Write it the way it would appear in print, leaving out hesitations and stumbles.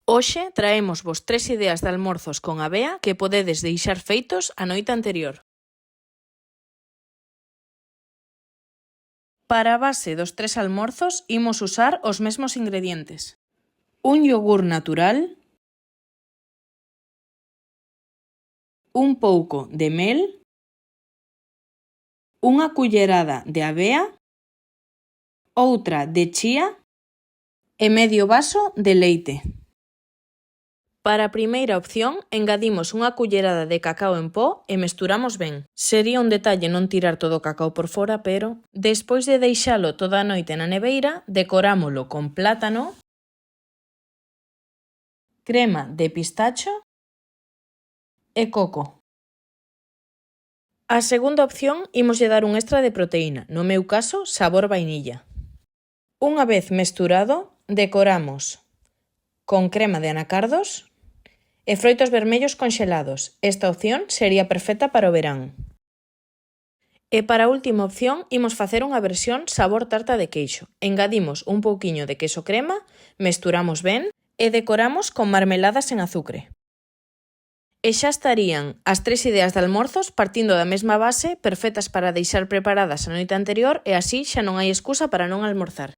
Hoxe traémosvos 3 ideas de almorzos con avea que podedes deixar feitos a noite anterior. Para a base dos 3 almorzos imos usar os mesmos ingredientes. Un yogur natural, un pouco de mel, unha cullerada de avea, outra de chía e medio vaso de leite. Para a primeira opción, engadimos unha cullerada de cacao en pó e mesturamos ben. Sería un detalle non tirar todo o cacao por fora, pero despois de deixalo toda a noite na neveira, decorámolo con plátano, crema de pistacho e coco. A segunda opción, imoslle dar un extra de proteína, no meu caso, sabor vainilla. Unha vez mesturado, decoramos con crema de anacardos e froitos vermellos conxelados. Esta opción sería perfecta para o verán. E para a última opción, imos facer unha versión sabor tarta de queixo. Engadimos un pouquiño de queso crema, mesturamos ben e decoramos con marmeladas en azucre. E xa estarían as 3 ideas de almorzos partindo da mesma base, perfectas para deixar preparadas a noite anterior e así xa non hai excusa para non almorzar.